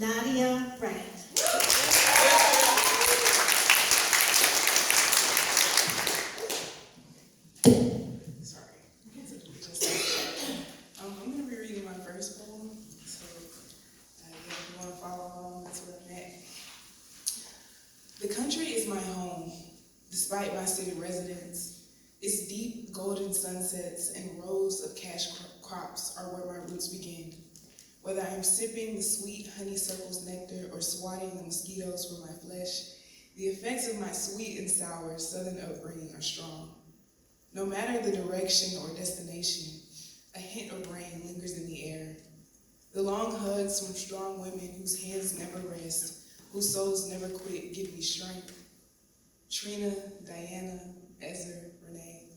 Nadia Wright. I'm going to be reading my first poem, so if you want to follow along, that's where I'm at. The country is my home, despite my city residence. Its deep golden sunsets and rows of cash crops are where my roots begin. Whether I'm sipping the sweet honeysuckle's nectar or swatting the mosquitoes from my flesh, the effects of my sweet and sour southern upbringing are strong. No matter the direction or destination, a hint of rain lingers in the air. The long hugs from strong women whose hands never rest, whose souls never quit, give me strength. Trina, Diana, Ezer, Renee.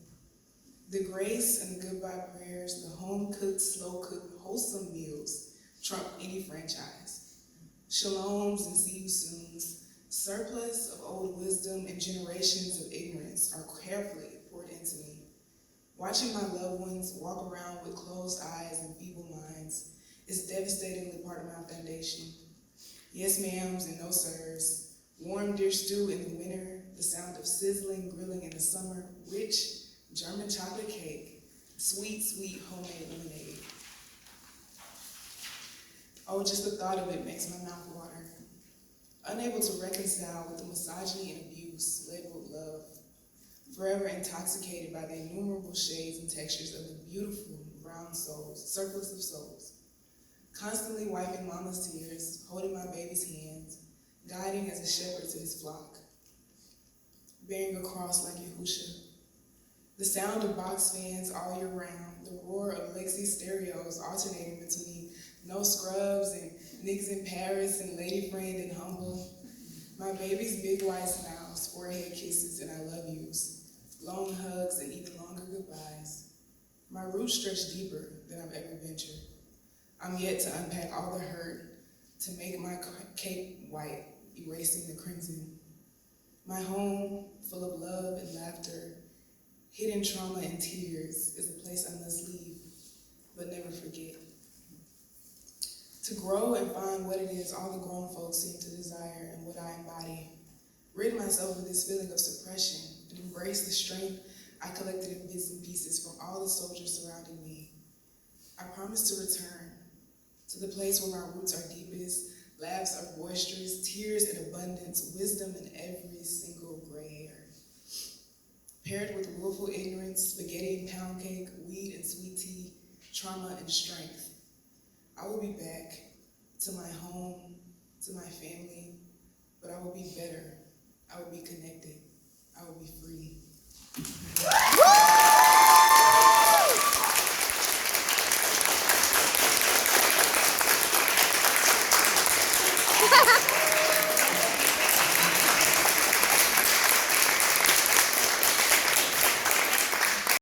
The grace and the goodbye prayers, the home-cooked, slow-cooked, wholesome meals trump any franchise. Shaloms and see you soons, surplus of old wisdom and generations of ignorance are carefully poured into me. Watching my loved ones walk around with closed eyes and feeble minds is devastatingly part of my foundation. Yes ma'ams and no sirs, warm dish stew in the winter, the sound of sizzling grilling in the summer, rich German chocolate cake, sweet, sweet homemade lemonade. Oh, just the thought of it makes my mouth water. Unable to reconcile with the misogyny and abuse labeled love, forever intoxicated by the innumerable shades and textures of the beautiful brown souls, surplus of souls. Constantly wiping mama's tears, holding my baby's hands, guiding as a shepherd to his flock. Bearing a cross like Yahusha. The sound of box fans all year round, the roar of Lexi stereos alternating between No Scrubs and Niggas in Paris and Lady Friend and Humble. My baby's big white smiles, forehead kisses, and I love yous. Long hugs and even longer goodbyes. My roots stretch deeper than I've ever ventured. I'm yet to unpack all the hurt, to make my cape white, erasing the crimson. My home, full of love and laughter, hidden trauma and tears, is a place I must leave, but never forget. To grow and find what it is all the grown folks seem to desire and what I embody. Rid myself of this feeling of suppression and embrace the strength I collected in bits and pieces from all the soldiers surrounding me. I promise to return to the place where my roots are deepest, laughs are boisterous, tears in abundance, wisdom in every single gray hair. Paired with willful ignorance, spaghetti and pound cake, weed and sweet tea, trauma and strength. I will be back to my home, to my family, but I will be better. I will be connected.